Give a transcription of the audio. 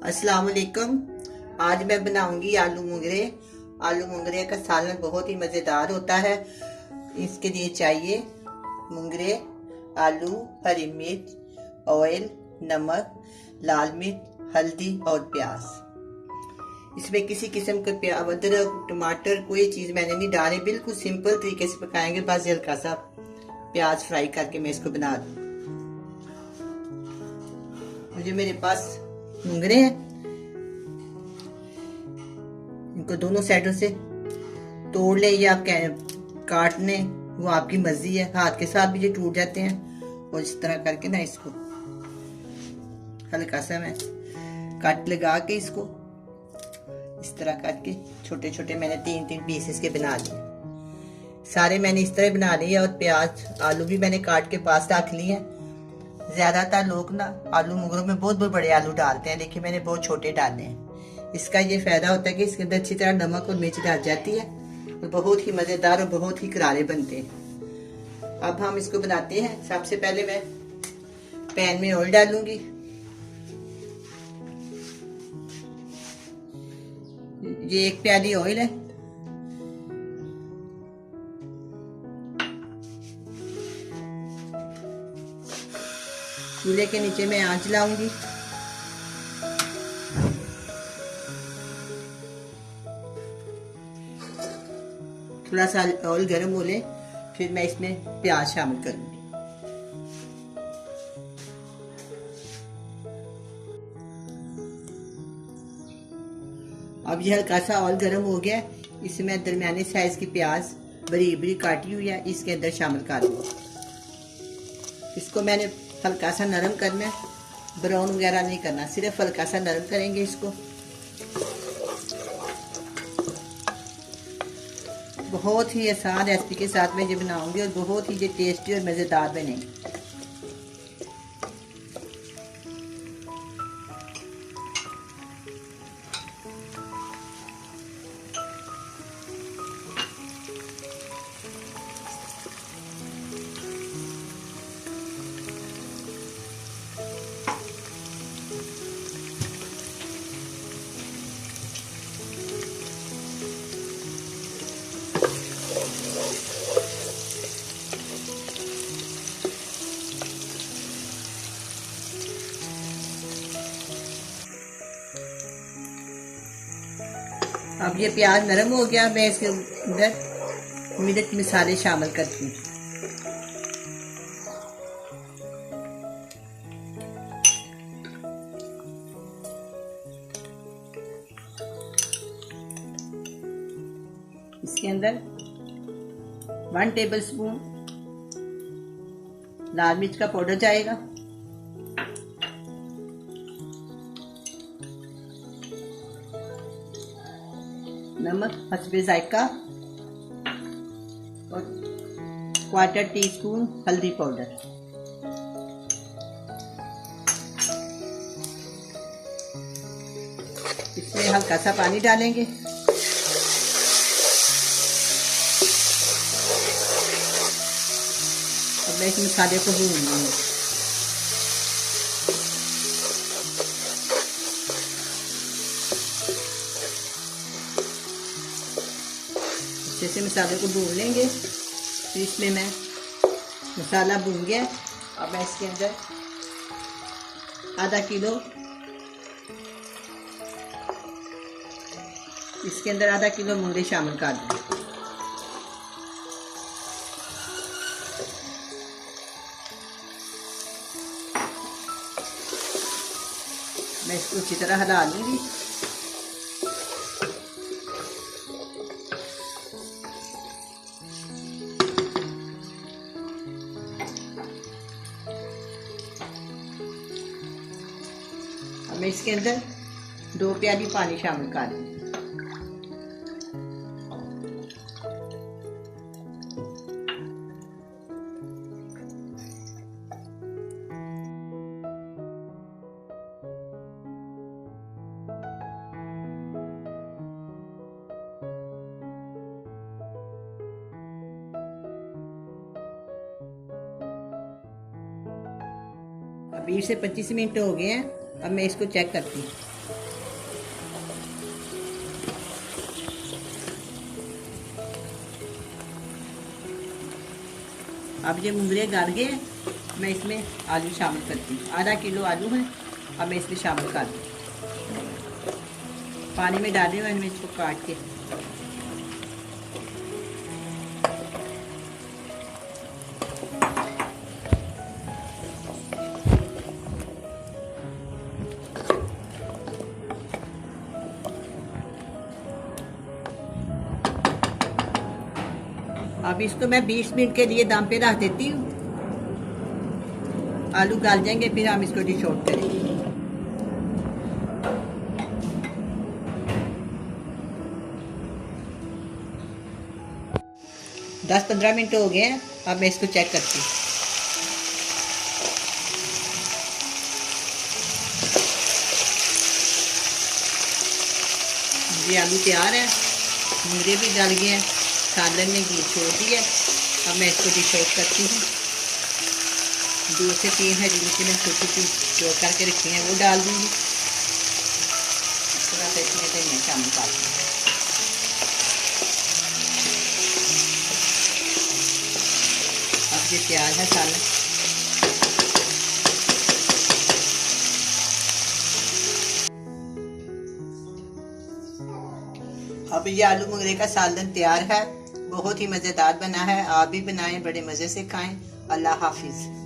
अस्सलाम वालेकुम। आज मैं बनाऊंगी आलू मुंगरे। आलू मुंगरे का सालन बहुत ही मज़ेदार होता है। इसके लिए चाहिए मुंगरे, आलू, हरी मिर्च, ऑयल, नमक, लाल मिर्च, हल्दी और प्याज। इसमें किसी किस्म के अदरक, टमाटर कोई चीज़ मैंने नहीं डाली। बिल्कुल सिंपल तरीके से पकाएंगे। बस हल्का सा प्याज फ्राई करके मैं इसको बना दूँ। जो मेरे पास मुंगरे हैं, इनको दोनों साइडों से तोड़ ले या काट लें, वो आपकी मर्जी है। हाथ के साथ भी ये टूट जाते हैं। और इस तरह करके ना इसको हल्का सा मैं कट लगा के इसको इस तरह करके छोटे छोटे मैंने तीन तीन पीसेस के बना लिए। सारे मैंने इस तरह बना लिए। और प्याज, आलू भी मैंने काट के पास रख लिए हैं। ज्यादातर लोग ना आलू मुंगरों में बहुत बहुत बड़े आलू डालते हैं, लेकिन मैंने बहुत छोटे डाले हैं। इसका ये फायदा होता है कि इसके अंदर अच्छी तरह नमक और मिर्च डाल जाती है और बहुत ही मजेदार और बहुत ही करारे बनते हैं। अब हम इसको बनाते हैं। सबसे पहले मैं पैन में ऑयल डालूंगी। ये 1 प्याली ऑयल है। चूल्हे के नीचे मैं आंच लाऊंगी। थोड़ा सा ऑयल गर्म हो ले, फिर मैं इसमें प्याज शामिल करूंगी। अब ये हल्का सा ऑयल गर्म हो गया। इसमें दरमियाने साइज की प्याज बरीक बरीक काटी हुई है, इसके अंदर शामिल कर दूंगी। इसको मैंने हल्का सा नरम करना है, ब्राउन वगैरह नहीं करना, सिर्फ हल्का सा नरम करेंगे इसको। बहुत ही आसान रेसिपी के साथ मैं ये बनाऊंगी और बहुत ही ये टेस्टी और मज़ेदार बनेंगे। अब ये प्याज नरम हो गया। मैं इसके अंदर मिर्च मसाले शामिल करती हूँ। इसके अंदर 1 टेबलस्पून लाल मिर्च का पाउडर जाएगा। नमक हस्बे जायका और 1/4 टीस्पून हल्दी पाउडर। इसमें हल्का सा पानी डालेंगे। अब मैं इस मसाले को भून लूंगी। जैसे मसाले को भून लेंगे, फिर इसमें मैं मसाला भून गया। अब मैं इसके अंदर आधा किलो मुंगरे शामिल कर दूंगी। मैं इसको अच्छी तरह हिला लूंगी। मैं इसके अंदर 2 प्याली पानी शामिल कर दूँ। अब 20 से 25 मिनट हो गए हैं। अब मैं इसको चेक करती हूँ। अब ये मुंगरे गल गए, मैं इसमें आलू शामिल करती हूँ। आधा किलो आलू है, अब मैं इसमें शामिल कर दूँ। पानी में डाले हुए मैं इसको काट के। अब इसको मैं 20 मिनट के लिए दम पे रख देती हूँ। आलू गल जाएंगे, फिर हम इसको डिश आउट करेंगे। 10-15 मिनट हो गए हैं, अब मैं इसको चेक करती हूँ। ये आलू तैयार है, मुंगरे भी गल गए हैं, सालन ने घी छोड़ दिया। अब मैं इसको डिश आउट करती हूँ। 2 से 3 हरी मिर्ची मैंने छोटी सी जोड़ करके रखी है, वो डाल दूँगी। थोड़ा सा इसमें धनिया शामिल कर दूँगी। अब ये तैयार है सालन। अब ये आलू मुंगरे का सालन तैयार है, बहुत ही मज़ेदार बना है। आप भी बनाएं, बड़े मज़े से खाएं। अल्लाह हाफिज़।